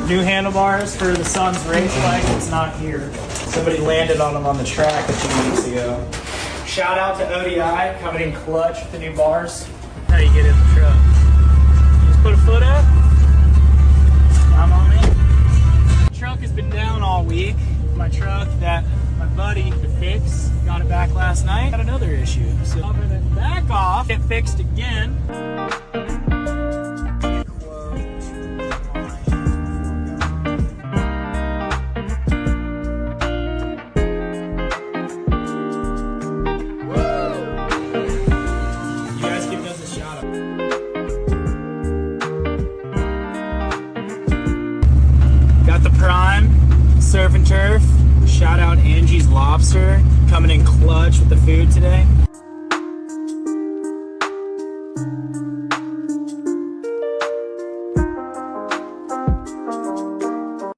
New handlebars for the son's race bike. It's not here. Somebody landed on them on the track a few weeks ago. Shout out to ODI coming in clutch with the new bars. How do you get in the truck? You just put a foot up. I'm on it. The truck has been down all week. My truck that my buddy to fix got it back last night. Got another issue. So I'm gonna back off, get fixed again. Got the Prime Surf and Turf. Shout out Angie's Lobster coming in clutch with the food today.